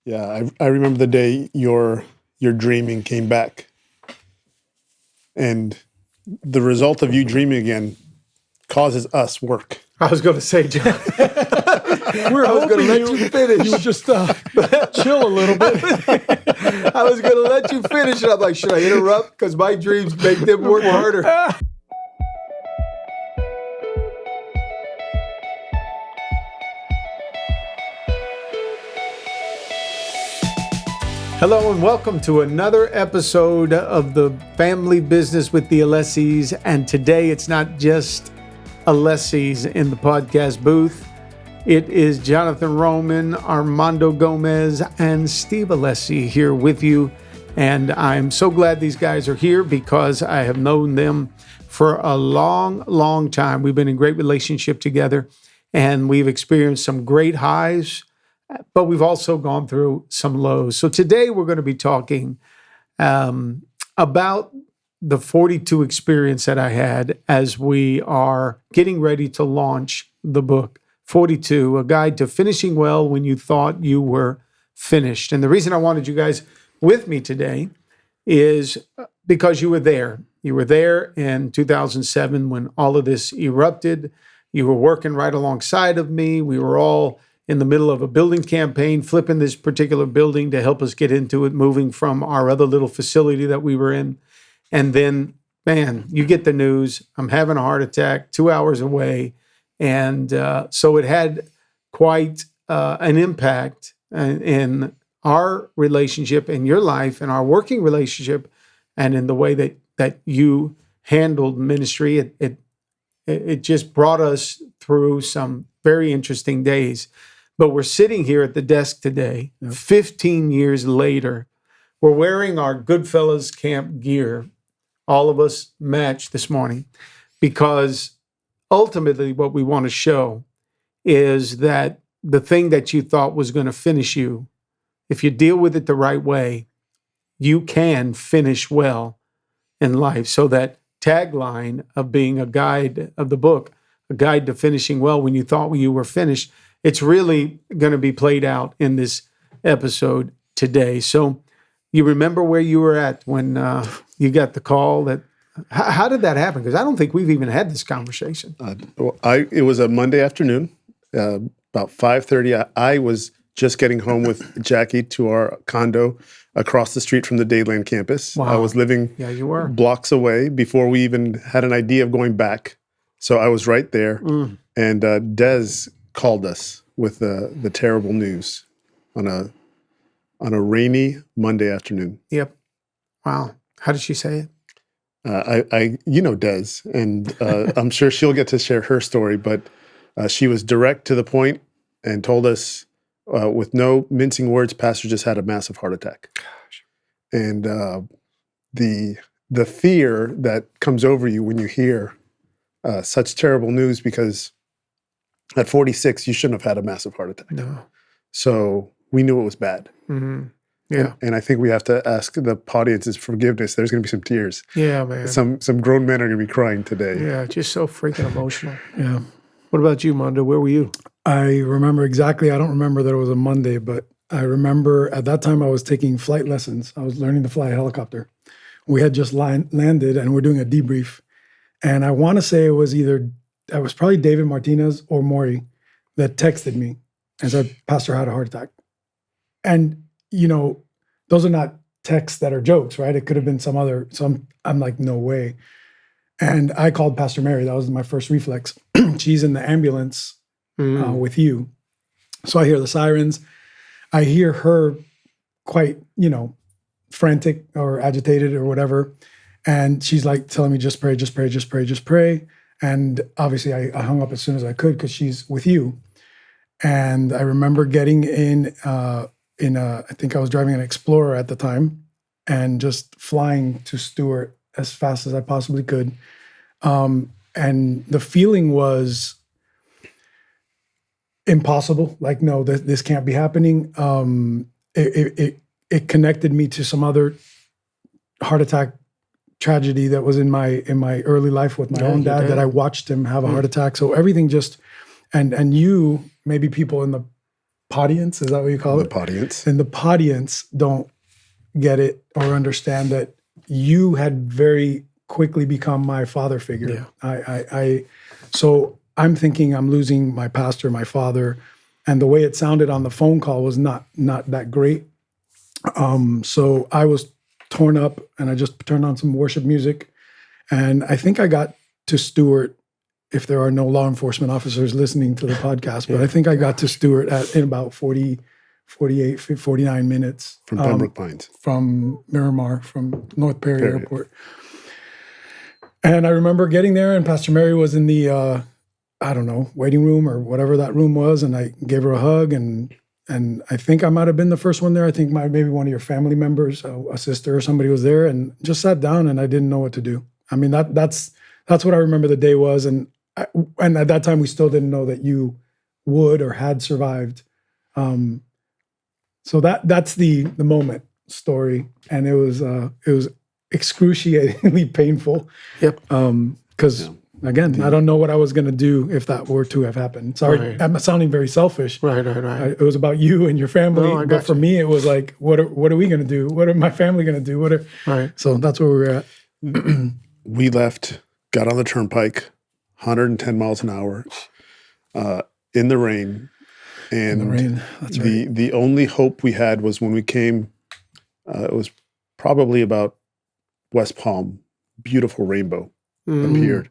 Yeah, I remember the day your dreaming came back. And the result of you dreaming again causes us work. I was going to say, John, I was going to let you finish. You would just chill a little bit. I was going to let you finish, and I'm like, should I interrupt? Because my dreams make them work harder. Hello and welcome to another episode of the Family Business with the Alessis. And today it's not just Alessis in the podcast booth. It is Jonathan Roman, Armando Gomez, and Steve Alessi here with you. And I'm so glad these guys are here because I have known them for a long, long time. We've been in great relationship together and we've experienced some great highs, but we've also gone through some lows. So today we're going to be talking about the 42 experience that I had as we are getting ready to launch the book, 42, A Guide to Finishing Well When You Thought You Were Finished. And the reason I wanted you guys with me today is because you were there. You were there in 2007 when all of this erupted. You were working right alongside of me. We were all in the middle of a building campaign, flipping this particular building to help us get into it, moving from our other little facility that we were in. And then, man, you get the news, I'm having a heart attack 2 hours away. And so it had quite an impact in our relationship, in your life, in our working relationship, and in the way that you handled ministry. It just brought us through some very interesting days. But we're sitting here at the desk today, 15 years later. We're wearing our Goodfellas camp gear. All of us matched this morning because ultimately what we want to show is that the thing that you thought was going to finish you, if you deal with it the right way, you can finish well in life. So that tagline of being a guide of the book, a guide to finishing well when you thought you were finished, it's really going to be played out in this episode today. So you remember where you were at when you got the call that, how did that happen? Because I don't think we've even had this conversation. It was a Monday afternoon, about 5:30. I was just getting home with Jackie to our condo across the street from the Dayland campus. Wow. I was living you were blocks away before we even had an idea of going back. So I was right there. And Des called us with the terrible news on a rainy Monday afternoon. Yep. Wow. How did she say it? You know Des, and I'm sure she'll get to share her story, but she was direct to the point and told us with no mincing words, Pastor just had a massive heart attack. Gosh. And the fear that comes over you when you hear such terrible news, because at 46, you shouldn't have had a massive heart attack. No. So we knew it was bad. Mm-hmm. Yeah. And I think we have to ask the audience's forgiveness. There's going to be some tears. Yeah, man. Some grown men are going to be crying today. Yeah, just so freaking emotional. Yeah. What about you, Mondo? Where were you? I remember exactly. I don't remember that it was a Monday, but I remember at that time I was taking flight lessons. I was learning to fly a helicopter. We had just landed and we're doing a debrief. And I want to say it was probably David Martinez or Maury that texted me and said, Pastor had a heart attack. And, those are not texts that are jokes, right? It could have been I'm like, no way. And I called Pastor Mary. That was my first reflex. She's in the ambulance with you. So I hear the sirens. I hear her quite, frantic or agitated or whatever. And she's like telling me, just pray, just pray, just pray, just pray. And obviously I hung up as soon as I could because she's with you. And I remember getting I think I was driving an Explorer at the time and just flying to Stewart as fast as I possibly could. And the feeling was impossible. Like, no, this can't be happening. It connected me to some other heart attack tragedy that was in my early life with my own dad, that I watched him have a heart attack. So everything just, and you, maybe people in the audience, is that what you call it? The audience. And the audience don't get it or understand that you had very quickly become my father figure. Yeah. So I'm thinking I'm losing my pastor, my father, and the way it sounded on the phone call was not that great. So I was torn up, and I just turned on some worship music, and I think I got to Stewart. If there are no law enforcement officers listening to the podcast, but I think I got to Stewart in about 40, 48, 49 minutes. From Pembroke Pines. From Miramar, from North Perry Airport. And I remember getting there, and Pastor Mary was in the, I don't know, waiting room or whatever that room was, and I gave her a hug, and I think I might have been the first one there. I think maybe one of your family members, a sister or somebody was there, and just sat down, and I didn't know what to do. I mean, that's what I remember the day was, and at that time we still didn't know that you would or had survived. So that's the moment story, and it was excruciatingly painful. Yep. Because again, I don't know what I was going to do if that were to have happened. Sorry, Right. I'm sounding very selfish. Right. It was about you and your family, No, I but got for you. me, it was like, what are we going to do? What are my family going to do? Right. So that's where we were at. We left, got on the turnpike, 110 miles an hour, in the rain. And In the rain. That's right. the only hope we had was when we came, it was probably about West Palm, beautiful rainbow appeared.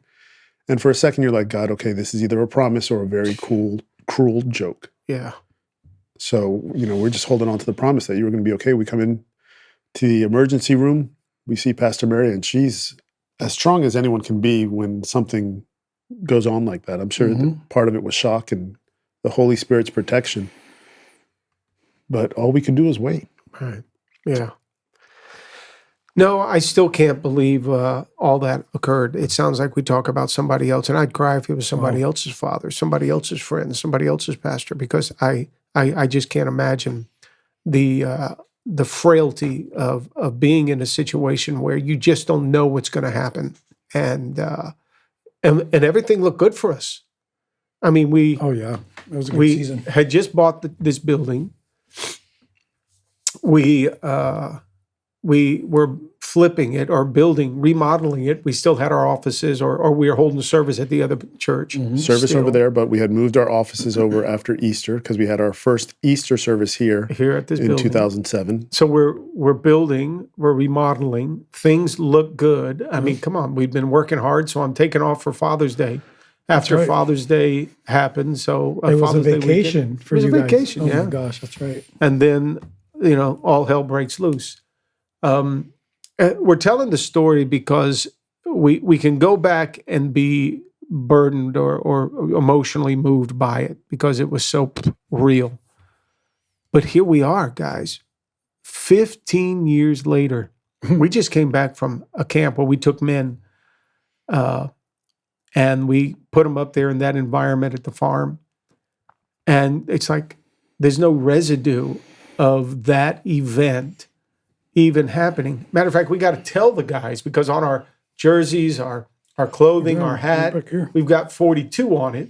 And for a second, you're like, God, okay, this is either a promise or a very cruel joke. Yeah. So, we're just holding on to the promise that you were going to be okay. We come in to the emergency room. We see Pastor Mary, and she's as strong as anyone can be when something goes on like that. I'm sure that part of it was shock and the Holy Spirit's protection. But all we could do is wait. Right. Yeah. No, I still can't believe all that occurred. It sounds like we talk about somebody else, and I'd cry if it was somebody else's father, somebody else's friend, somebody else's pastor, because I just can't imagine the frailty of being in a situation where you just don't know what's going to happen, and everything looked good for us. I mean, Oh yeah, it was a good we season. had just bought this building. We were flipping it or remodeling it. We still had our offices, or we were holding service at the other church. Service Still. over there, but we had moved our offices over after Easter because we had our first Easter service here Here at this in building. 2007. So we're building, we're remodeling. Things look good. I mean, come on, we've been working hard. So I'm taking off for Father's Day. After right. Father's Day happened, so It was Father's a Day vacation weekend. for It was you a guys. vacation, Oh yeah. my gosh, that's right. And then all hell breaks loose. We're telling the story because we can go back and be burdened or emotionally moved by it because it was so real. But here we are, guys. 15 years later, we just came back from a camp where we took men and we put them up there in that environment at the farm. And it's like there's no residue of that event even happening. Matter of fact, we got to tell the guys because on our jerseys, our clothing, Yeah, our hat, back here. we've got 42 on it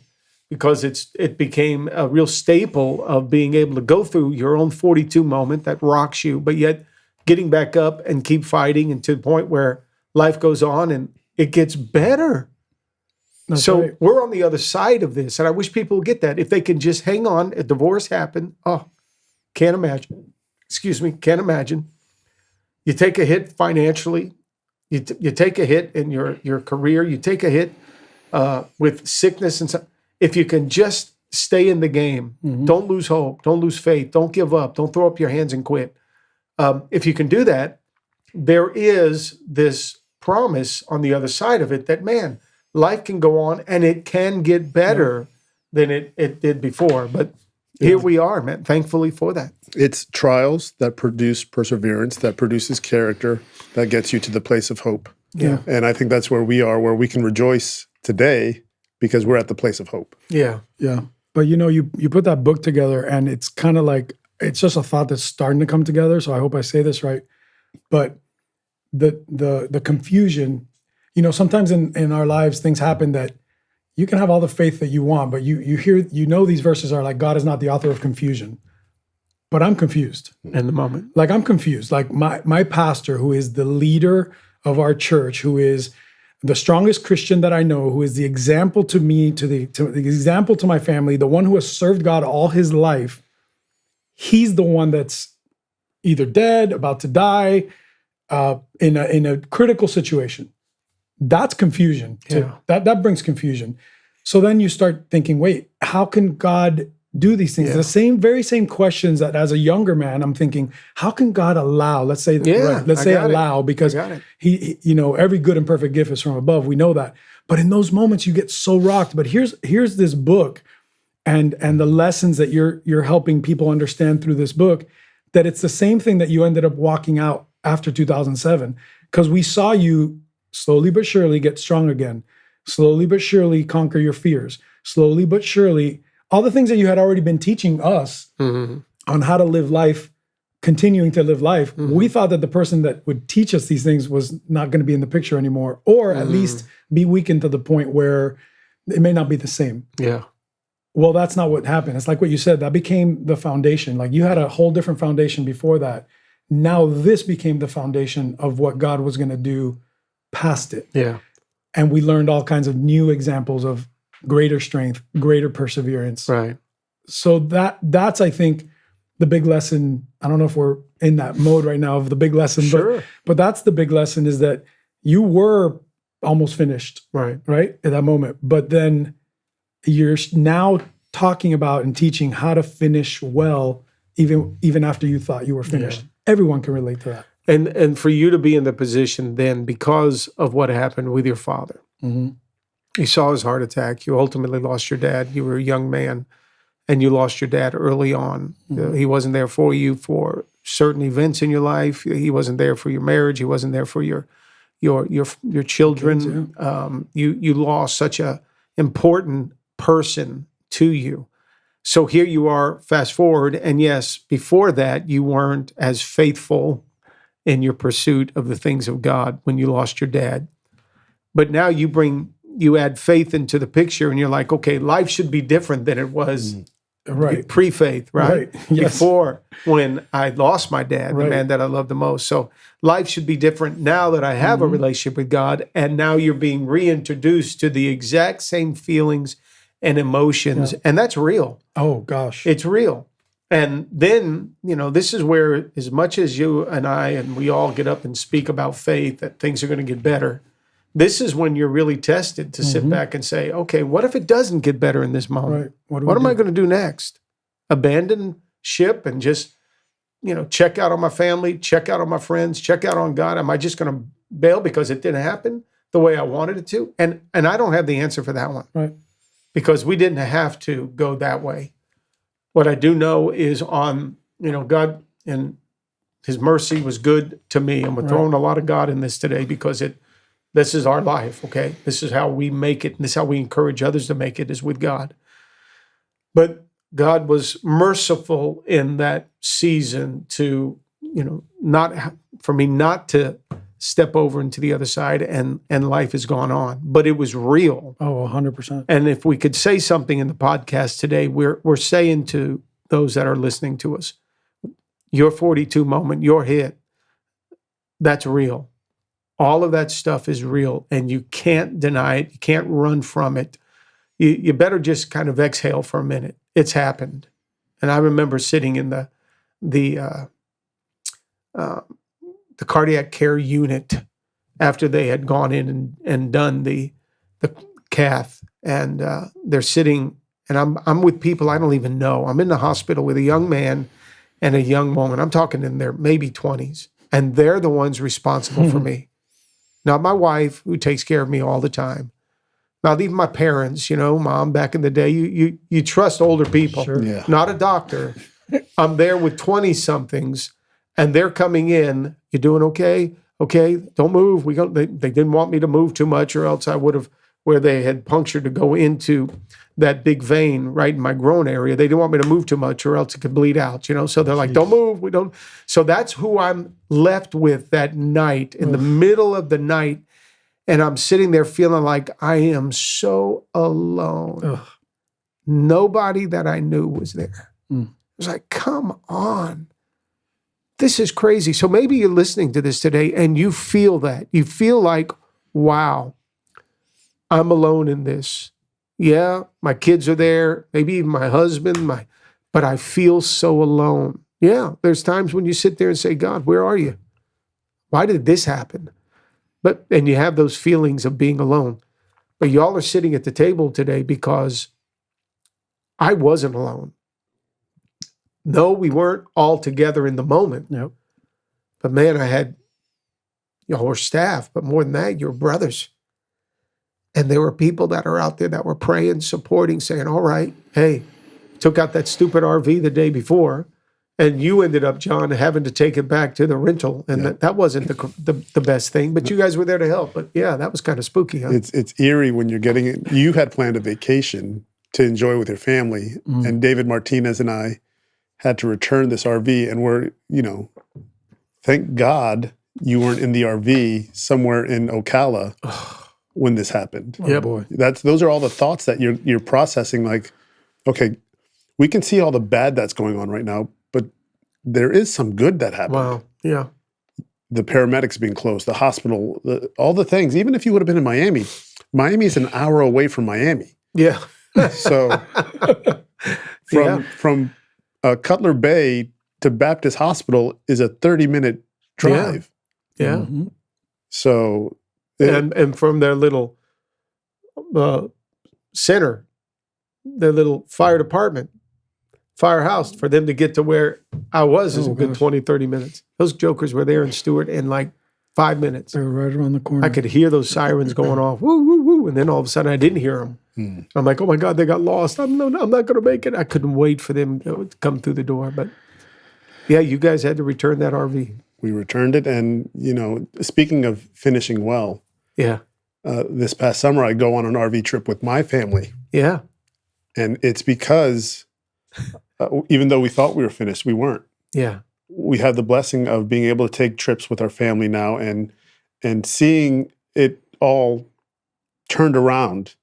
because it became a real staple of being able to go through your own 42 moment that rocks you, but yet getting back up and keep fighting and to the point where life goes on and it gets better. That's So right. we're on the other side of this, and I wish people would get that. If they can just hang on, a divorce happened. Oh, can't imagine. Excuse me, can't imagine. You take a hit financially. You take a hit in your career. You take a hit with sickness and stuff. If you can just stay in the game, don't lose hope, don't lose faith, don't give up, don't throw up your hands and quit. If you can do that, there is this promise on the other side of it that, man, life can go on and it can get better than it did before. But here we are, man, thankfully for that. It's trials that produce perseverance, that produces character, that gets you to the place of hope. Yeah. And I think that's where we are, where we can rejoice today because we're at the place of hope. Yeah. Yeah. But you put that book together and it's kind of like, it's just a thought that's starting to come together. So I hope I say this right. But the confusion, sometimes in our lives, things happen that you can have all the faith that you want, but you know these verses are like, God is not the author of confusion. But I'm confused. In the moment. Like, I'm confused. Like, my pastor, who is the leader of our church, who is the strongest Christian that I know, who is the example to me, to the example to my family, the one who has served God all his life, he's the one that's either dead, about to die, in a critical situation. That's confusion. That brings confusion. So then you start thinking, wait, how can God do these things? The very same questions that as a younger man, I'm thinking, how can God allow, let's say allow, because he, every good and perfect gift is from above. We know that. But in those moments you get so rocked. But here's this book and the lessons that you're helping people understand through this book, that it's the same thing that you ended up walking out after 2007, because we saw you slowly but surely get strong again, slowly but surely conquer your fears, slowly but surely all the things that you had already been teaching us on how to live life, continuing to live life. We thought that the person that would teach us these things was not going to be in the picture anymore, or at least be weakened to the point where it may not be the same. Yeah. Well, that's not what happened. It's like what you said, that became the foundation. Like, you had a whole different foundation before that. Now this became the foundation of what God was going to do past it. Yeah. And we learned all kinds of new examples of greater strength, greater perseverance. Right. So that's, I think, the big lesson. I don't know if we're in that mode right now of the big lesson, but that's the big lesson, is that you were almost finished, right, at that moment. But then you're now talking about and teaching how to finish well, even after you thought you were finished. Yeah. Everyone can relate to that. And for you to be in the position then, because of what happened with your father, you saw his heart attack. You ultimately lost your dad. You were a young man, and you lost your dad early on. He wasn't there for you for certain events in your life. He wasn't there for your marriage. He wasn't there for your children. You lost such a important person to you. So here you are, fast forward, and yes, before that, you weren't as faithful in your pursuit of the things of God when you lost your dad. But now you add faith into the picture, and you're like, okay, life should be different than it was pre-faith, right? Yes. Before, when I lost my dad, the man that I loved the most. So life should be different now that I have a relationship with God, and now you're being reintroduced to the exact same feelings and emotions, and that's real. Oh, gosh. It's real. And then, this is where, as much as you and I and we all get up and speak about faith, that things are going to get better, this is when you're really tested to sit back and say, okay, what if it doesn't get better in this moment? Right. What am I going to do next? Abandon ship and just, check out on my family, check out on my friends, check out on God? Am I just going to bail because it didn't happen the way I wanted it to? And I don't have the answer for that one. Right. Because we didn't have to go that way. What I do know is God and his mercy was good to me. And we're throwing a lot of God in this today because this is our life, okay? This is how we make it, and this is how we encourage others to make it, is with God. But God was merciful in that season to, not to step over into the other side, and life has gone on. But it was real. Oh, 100%. And if we could say something in the podcast today, we're saying to those that are listening to us, your 42 moment, your hit, that's real. All of that stuff is real, and you can't deny it. You can't run from it. You better just kind of exhale for a minute. It's happened. And I remember sitting in the cardiac care unit after they had gone in and done the cath, and they're sitting, and I'm with people I don't even know. I'm in the hospital with a young man and a young woman. I'm talking in their maybe 20s, and they're the ones responsible for me. Not my wife, who takes care of me all the time. Not even my parents, Mom, back in the day. You trust older people, not a doctor. I'm there with 20-somethings, and they're coming in. You doing okay? Okay, don't move. They didn't want me to move too much, or else I would have, where they had punctured to go into that big vein right in my groin area. They didn't want me to move too much, or else it could bleed out, So they're like, don't move. We don't. So that's who I'm left with that night, in the middle of the night. And I'm sitting there feeling like I am so alone. Ugh. Nobody that I knew was there. Mm. It was like, come on. This is crazy. So maybe you're listening to this today and you feel that. You feel like, wow, I'm alone in this. Yeah, my kids are there, maybe even my husband, but I feel so alone. Yeah, there's times when you sit there and say, God, where are you? Why did this happen? And you have those feelings of being alone. But y'all are sitting at the table today because I wasn't alone. No, we weren't all together in the moment. Yep. But man, I had your staff, but more than that, your brothers. And there were people that are out there that were praying, supporting, saying, all right, hey, took out that stupid RV the day before, and you ended up, John, having to take it back to the rental. And that wasn't the best thing, but you guys were there to help. But yeah, that was kind of spooky. Huh? It's eerie when you're getting it. You had planned a vacation to enjoy with your family, and David Martinez and I had to return this RV, and we're, thank God you weren't in the RV somewhere in Ocala when this happened. Oh, boy. Those are all the thoughts that you're processing. Like, okay, we can see all the bad that's going on right now, but there is some good that happened. Wow. Yeah. The paramedics being closed, the hospital, all the things. Even if you would have been in Miami is an hour away from Miami. Yeah. So from Cutler Bay to Baptist Hospital is a 30-minute drive. Yeah. Mm-hmm. So and from their little center, their little fire department, firehouse, for them to get to where I was is a good 20, 30 minutes. Those jokers were there in Stewart in like 5 minutes. They're right around the corner. I could hear those sirens going off, woo, woo, woo, and then all of a sudden I didn't hear them. I'm like, oh my God, they got lost. I'm not going to make it. I couldn't wait for them to come through the door. But yeah, you guys had to return that RV. we returned it. And, speaking of finishing well, Yeah. This past summer, I go on an RV trip with my family. Yeah. And it's because even though we thought we were finished, we weren't. Yeah. We have the blessing of being able to take trips with our family now and seeing it all turned around.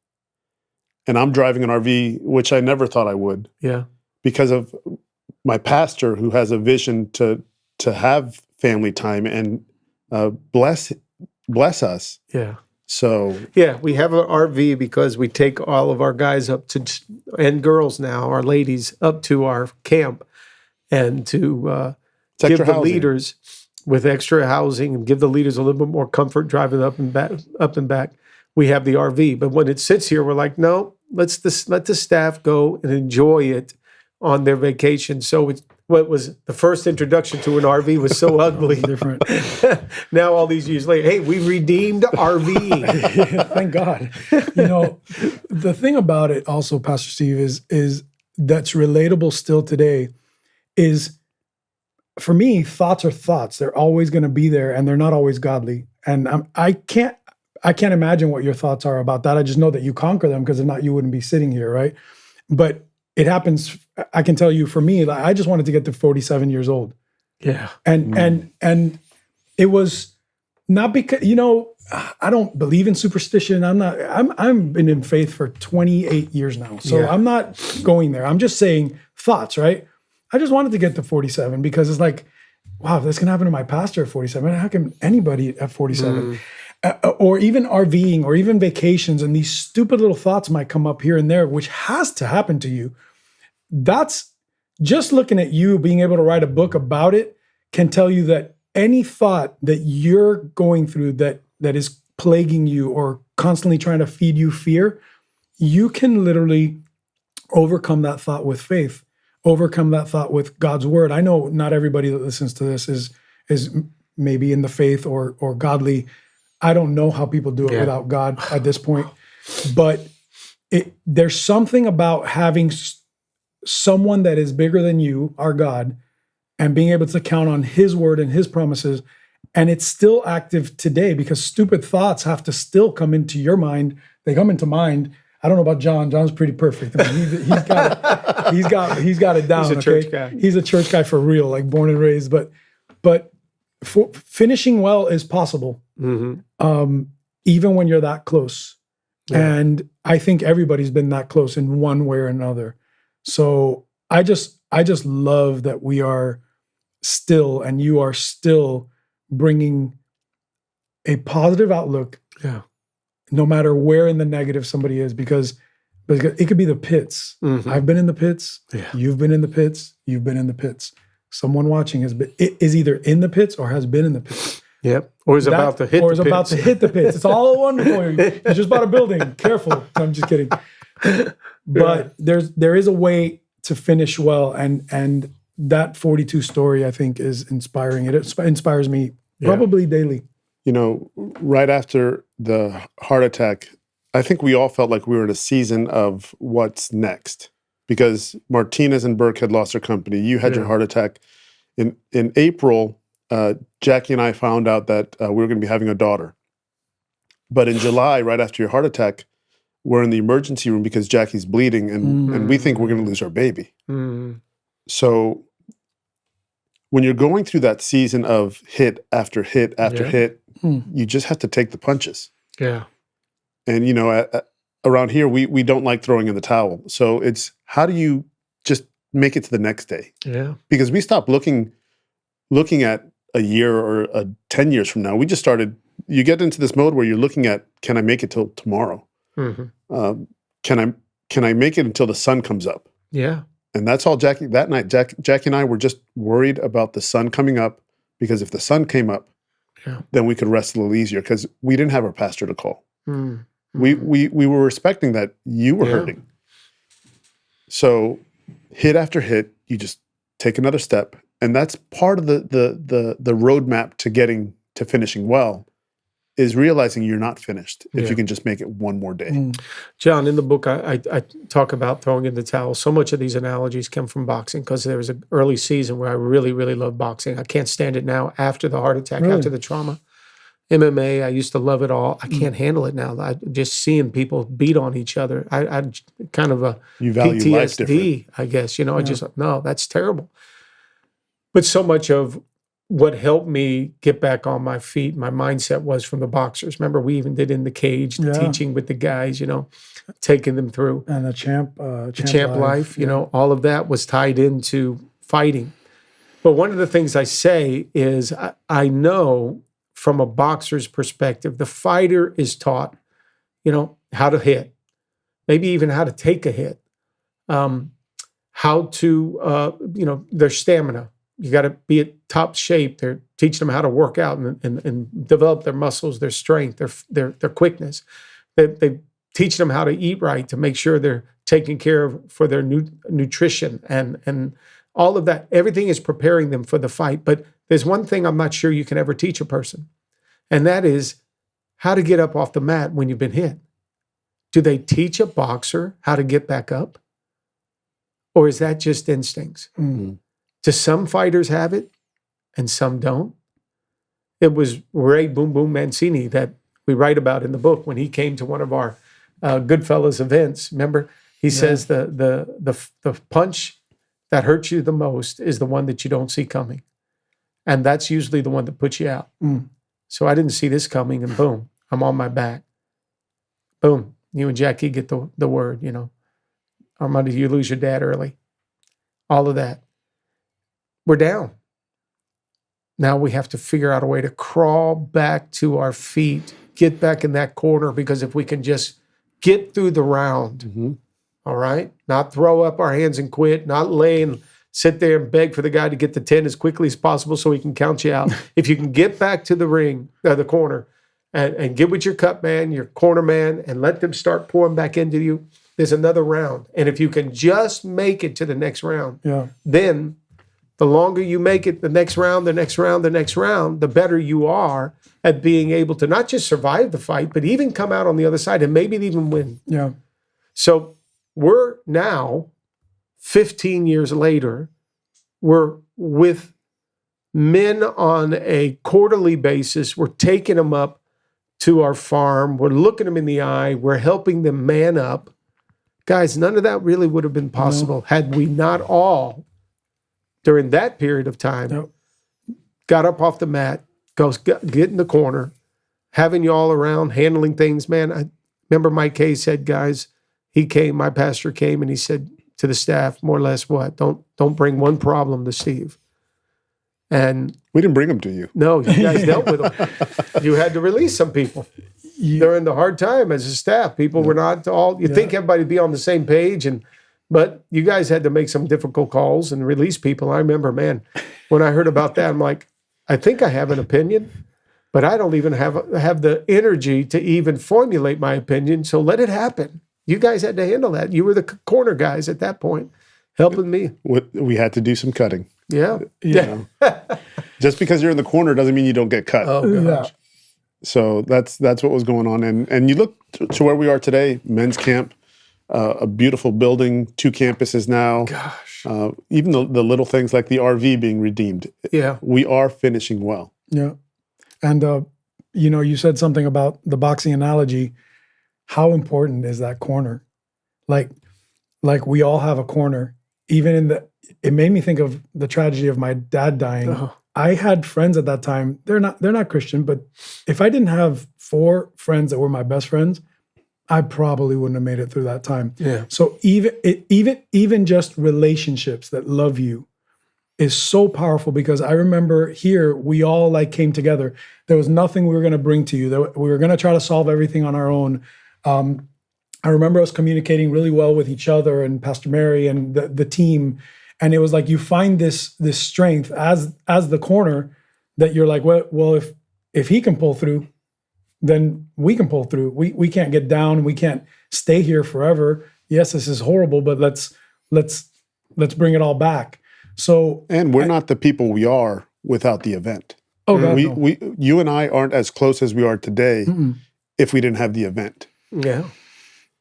And I'm driving an RV, which I never thought I would, Yeah. because of my pastor who has a vision to have family time and bless us. Yeah. So Yeah, we have an RV because we take all of our guys up to, and girls now, our ladies, up to our camp and to give the leaders with extra housing and give the leaders a little bit more comfort driving up and back. We have the RV, but when it sits here, we're like, no, let the staff go and enjoy it on their vacation. So what was the first introduction to an RV was so ugly. Different. Now all these years later, hey, we redeemed RV. Thank God. The thing about it also, Pastor Steve, is that's relatable still today is, for me, thoughts are thoughts. They're always going to be there, and they're not always godly. And I can't imagine what your thoughts are about that. I just know that you conquer them, because if not, you wouldn't be sitting here, right? But it happens. I can tell you, for me, I just wanted to get to 47 years old. Yeah. And it was not because, I don't believe in superstition. I've been in faith for 28 years now. So Yeah. I'm not going there. I'm just saying thoughts, right? I just wanted to get to 47 because it's like, wow, this can happen to my pastor at 47. How can anybody at 47? Or even RVing or even vacations, and these stupid little thoughts might come up here and there, which has to happen to you. That's just looking at you being able to write a book about it can tell you that any thought that you're going through that is plaguing you or constantly trying to feed you fear, you can literally overcome that thought with faith, overcome that thought with God's word. I know not everybody that listens to this is maybe in the faith or godly. I don't know how people do it without God at this point, but there's something about having someone that is bigger than you, our God, and being able to count on his word and his promises. And it's still active today, because stupid thoughts have to still come into your mind. They come into mind. I don't know about John. John's pretty perfect. I mean, he's got it down. He's a church guy. He's a church guy for real, like born and raised. But finishing well is possible. Mm-hmm. even when you're that close. Yeah. And I think everybody's been that close in one way or another. So I just love that we are still, and you are still bringing a positive outlook, Yeah. no matter where in the negative somebody is, because it could be the pits. Mhm. I've been in the pits. Yeah. You've been in the pits. You've been in the pits. Someone watching is either in the pits or has been in the pits. Yep. Or is about to hit or the is pits. about to hit the pits. It's all wonderful. You just bought a building. Careful. I'm just kidding. But there is a way to finish well, and that 42 story, I think, is inspiring. It inspires me probably daily. You know, right after the heart attack, I think we all felt like we were in a season of what's next, because Martinez and Burke had lost their company. You had your heart attack. In April, Jackie and I found out that we were going to be having a daughter. But in July, right after your heart attack, we're in the emergency room because Jackie's bleeding, and we think we're going to lose our baby. Mm. So when you're going through that season of hit after hit after hit, you just have to take the punches. Yeah. And, you know, around here, we don't like throwing in the towel. So it's, how do you just make it to the next day? Yeah. Because we stopped looking at a year or 10 years from now. We just started, you get into this mode where you're looking at, can I make it till tomorrow? Mm-hmm. Can I make it until the sun comes up? Yeah. And that's all Jackie, that night, Jackie and I were just worried about the sun coming up, because if the sun came up, then we could rest a little easier, because we didn't have our pastor to call. Mm-hmm. We were respecting that you were hurting. So hit after hit, you just take another step. And that's part of the roadmap to getting to finishing well, is realizing you're not finished if you can just make it one more day. John, in the book, I talk about throwing in the towel. So much of these analogies come from boxing, because there was an early season where I really, really loved boxing. I can't stand it now after the heart attack, after the trauma. MMA, I used to love it all. I can't handle it now. I just seeing people beat on each other. I kind of a You value life different. PTSD, I guess. You know, I just, no, that's terrible. But so much of what helped me get back on my feet, my mindset, was from the boxers. Remember, we even did In the Cage, teaching with the guys, you know, taking them through. And the champ life, you know, all of that was tied into fighting. But one of the things I say is I know from a boxer's perspective, the fighter is taught, you know, how to hit, maybe even how to take a hit, how to, you know, their stamina. You got to be at top shape. They're teaching them how to work out and develop their muscles, their strength, their quickness. They teach them how to eat right, to make sure they're taken care of for their nutrition and all of that. Everything is preparing them for the fight. But there's one thing I'm not sure you can ever teach a person, and that is how to get up off the mat when you've been hit. Do they teach a boxer how to get back up? Or is that just instincts? Mm-hmm. Do some fighters have it and some don't? It was Ray Boom Boom Mancini that we write about in the book when he came to one of our Goodfellas events. Remember, he says the punch that hurts you the most is the one that you don't see coming. And that's usually the one that puts you out. So I didn't see this coming, and boom, I'm on my back. Boom, you and Jackie get the word, you know. Armando, you lose your dad early. All of that. We're down. Now we have to figure out a way to crawl back to our feet, get back in that corner, because if we can just get through the round, all right, not throw up our hands and quit, not lay and sit there and beg for the guy to get to 10 as quickly as possible so he can count you out. If you can get back to the ring, the corner, and get with your cut man, your corner man, and let them start pouring back into you, there's another round. And if you can just make it to the next round, then the longer you make it, the next round, the better you are at being able to not just survive the fight, but even come out on the other side and maybe even win. Yeah. So we're now, 15 years later, we're with men on a quarterly basis. We're taking them up to our farm. We're looking them in the eye. We're helping them man up. Guys, none of that really would have been possible had we not all, during that period of time, got up off the mat, get in the corner, having you all around, handling things, man. I remember Mike Kay said, guys, my pastor came and he said to the staff, more or less, what? Don't bring one problem to Steve. And we didn't bring them to you. no, you guys dealt with them. You had to release some people during the hard time as a staff. People were not all, you think everybody'd be on the same page, but you guys had to make some difficult calls and release people. I remember, man, when I heard about that, I'm like, I think I have an opinion, but I don't even have the energy to even formulate my opinion. So let it happen. You guys had to handle that. You were the corner guys at that point, helping me. We had to do some cutting. Yeah. Just because you're in the corner doesn't mean you don't get cut. Oh, gosh. So that's what was going on. And you look to where we are today, men's camp, a beautiful building, 2 campuses now. Gosh. Even the little things like the RV being redeemed. Yeah. We are finishing well. Yeah. And, you said something about the boxing analogy. How important is that corner? Like we all have a corner. Even it made me think of the tragedy of my dad dying. Oh. I had friends at that time. They're not Christian, but if I didn't have 4 friends that were my best friends, I probably wouldn't have made it through that time. Yeah. So even just relationships that love you is so powerful, because I remember here we all came together. There was nothing we were going to bring to you. We were going to try to solve everything on our own. I remember us communicating really well with each other and Pastor Mary and the team. And it was like you find this strength as the corner that you're like, well, if he can pull through, then we can pull through. We can't get down. We can't stay here forever. Yes, this is horrible, but let's bring it all back. So, and we're not the people we are without the event. Oh, God, no. You and I aren't as close as we are today if we didn't have the event. Yeah.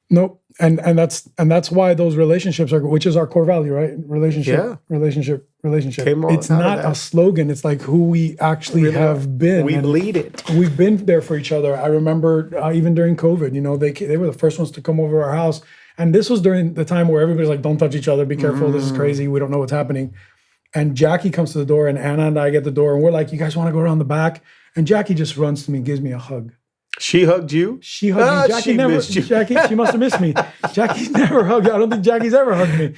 Nope. And that's why those relationships which is our core value, right? Relationship. It's not a slogan. It's like who we actually have been. We lead it. We've been there for each other. I remember even during COVID, they were the first ones to come over to our house. And this was during the time where everybody's like, don't touch each other. Be careful. This is crazy. We don't know what's happening. And Jackie comes to the door and Anna and I get the door and we're like, you guys want to go around the back? And Jackie just runs to me and gives me a hug. She hugged you? She hugged me. Jackie never. Jackie, she must have missed me. Jackie's never hugged. I don't think Jackie's ever hugged me.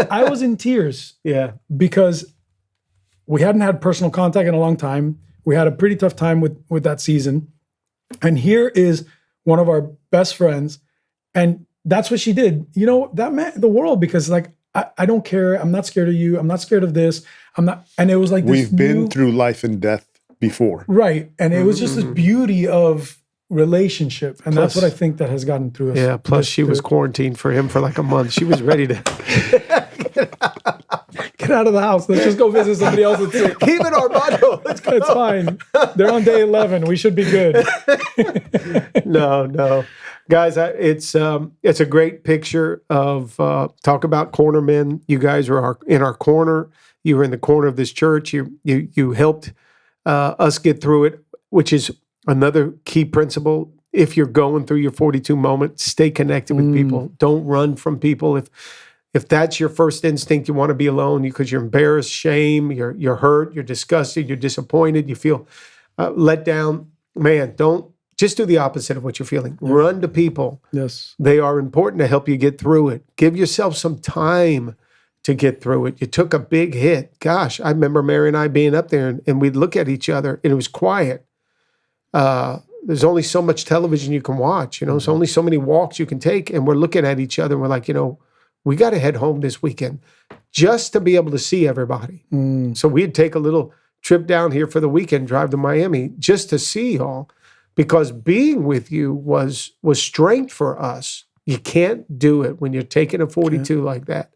I was in tears. Yeah, because we hadn't had personal contact in a long time. We had a pretty tough time with that season, and here is one of our best friends, and that's what she did. That meant the world, because I don't care. I'm not scared of you. I'm not scared of this. I'm not. And it was like we've been through life and death before, right? And it was just this beauty of relationship, and that's what I think that has gotten through us. Yeah, plus she was quarantined for him for a month. She was ready to get out of the house. Let's just go visit somebody else that's sick. Keep it, Armando. Let's go. It's fine. They're on day 11. We should be good. No. Guys, it's a great picture of talk about cornermen. You guys are in our corner. You were in the corner of this church. You helped us get through it, which is another key principle. If you're going through your 42 moment, stay connected with people. Don't run from people. If that's your first instinct, you want to be alone because you're embarrassed, shame, you're hurt, you're disgusted, you're disappointed, you feel let down. Man, don't just do the opposite of what you're feeling. Yeah. Run to people. Yes. They are important to help you get through it. Give yourself some time to get through it. You took a big hit. Gosh, I remember Mary and I being up there and we'd look at each other and it was quiet. There's only so much television you can watch, there's only so many walks you can take. And we're looking at each other and we're like, we got to head home this weekend just to be able to see everybody. So we'd take a little trip down here for the weekend, drive to Miami just to see y'all, because being with you was strength for us. You can't do it when you're taking a 42 like that.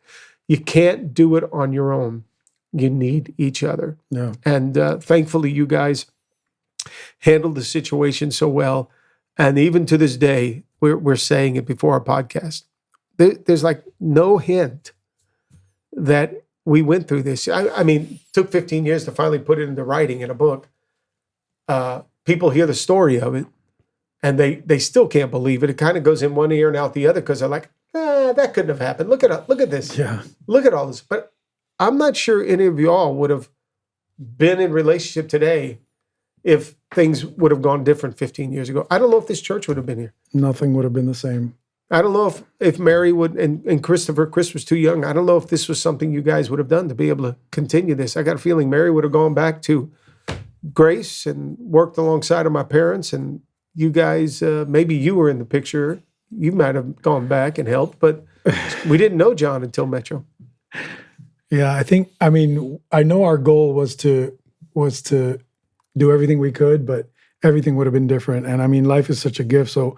You can't do it on your own. You need each other. Yeah. And thankfully, you guys handled the situation so well. And even to this day, we're saying it before our podcast. There's no hint that we went through this. I mean, it took 15 years to finally put it into writing in a book. People hear the story of it, and they still can't believe it. It kind of goes in one ear and out the other because they're like, that couldn't have happened. Look at this. Yeah. Look at all this. But I'm not sure any of y'all would have been in relationship today if things would have gone different 15 years ago. I don't know if this church would have been here. Nothing would have been the same. I don't know if Mary would, and Chris was too young. I don't know if this was something you guys would have done to be able to continue this. I got a feeling Mary would have gone back to Grace and worked alongside of my parents, and you guys, maybe you were in the picture. You might have gone back and helped, but we didn't know John until Metro. Yeah, I know our goal was to do everything we could, but everything would have been different. And I mean, life is such a gift. So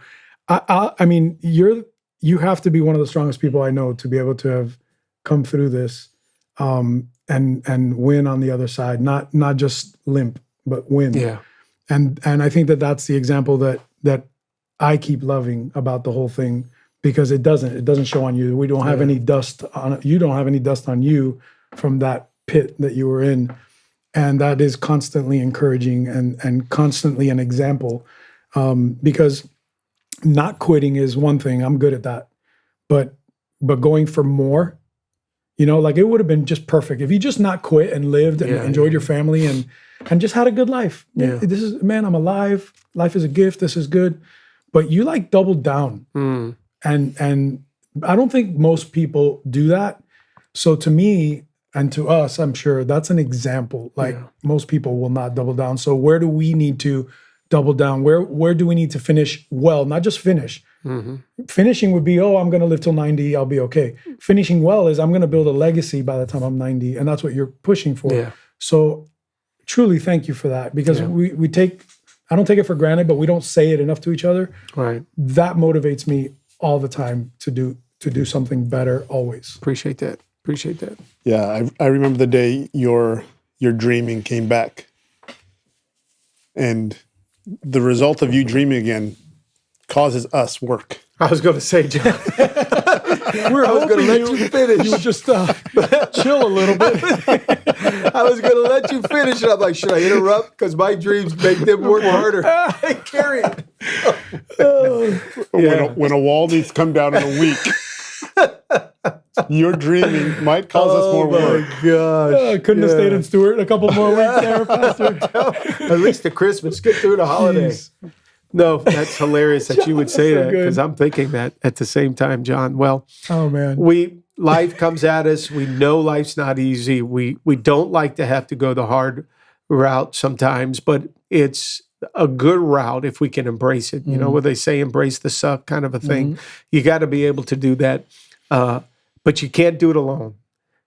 you have to be one of the strongest people I know to be able to have come through this and win on the other side, not just limp, but win. Yeah. And I think that's the example that I keep loving about the whole thing, because it doesn't show on you. We don't have any dust on you. Don't have any dust on you from that pit that you were in. And that is constantly encouraging and constantly an example, because not quitting is one thing. I'm good at that. But going for more, like it would have been just perfect if you just not quit and lived and enjoyed your family and just had a good life. Yeah. I'm alive. Life is a gift. This is good. But you doubled down. And I don't think most people do that. So to me and to us, I'm sure that's an example. Most people will not double down. So where do we need to double down? Where do we need to finish well? Not just finish. Mm-hmm. Finishing would be, I'm going to live till 90. I'll be okay. Finishing well is I'm going to build a legacy by the time I'm 90. And that's what you're pushing for. Yeah. So truly thank you for that, because I don't take it for granted, but we don't say it enough to each other. Right. That motivates me all the time to do something better always. Appreciate that. Yeah, I remember the day your dreaming came back. And the result of you dreaming again causes us work. I was going to say, John. I was going to let you finish. You would just chill a little bit. I was going to let you finish, and I'm like, should I interrupt? Because my dreams make them work harder. Carry it. When a wall needs to come down in a week, your dreaming might cause us more work. Oh, my gosh. Couldn't have stayed in Stewart a couple more weeks there, Pastor. At least the Christmas. Get through the holidays. No, that's hilarious that you would say that, because I'm thinking that at the same time, John. Well, oh man, life comes at us. We know life's not easy. We don't like to have to go the hard route sometimes, but it's a good route if we can embrace it. You know what they say, embrace the suck kind of a thing. You got to be able to do that, but you can't do it alone.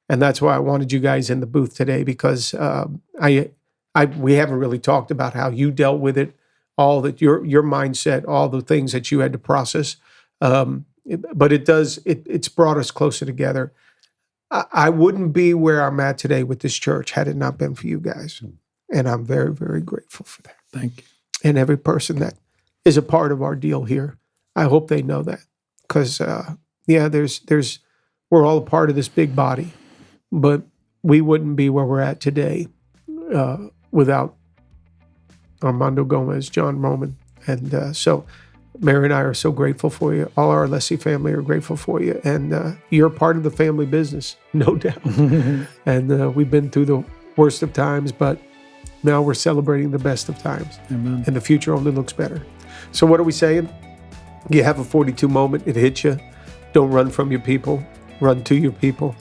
And that's why I wanted you guys in the booth today, because we haven't really talked about how you dealt with it. All that your mindset, all the things that you had to process, but it's brought us closer together. I wouldn't be where I'm at today with this church had it not been for you guys, and I'm very, very grateful for that. Thank you. And every person that is a part of our deal here, I hope they know that, because we're all a part of this big body, but we wouldn't be where we're at today without Armando Gomez, John Roman. And so Mary and I are so grateful for you. All our Alessi family are grateful for you. And you're part of the family business, no doubt. And we've been through the worst of times, but now we're celebrating the best of times. Amen. And the future only looks better. So what are we saying? You have a 42 moment, it hits you. Don't run from your people, run to your people.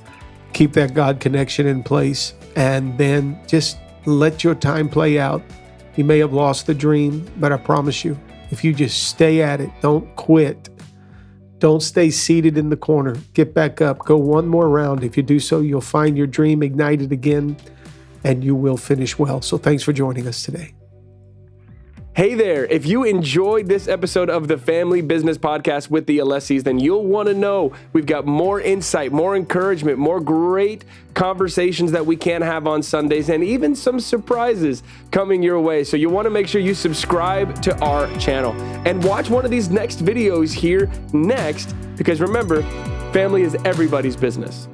Keep that God connection in place, and then just let your time play out. You may have lost the dream, but I promise you, if you just stay at it, don't quit. Don't stay seated in the corner. Get back up. Go one more round. If you do so, you'll find your dream ignited again, and you will finish well. So thanks for joining us today. Hey there, if you enjoyed this episode of the Family Business Podcast with the Alessis, then you'll want to know we've got more insight, more encouragement, more great conversations that we can have on Sundays, and even some surprises coming your way. So you want to make sure you subscribe to our channel and watch one of these next videos here next, because remember, family is everybody's business.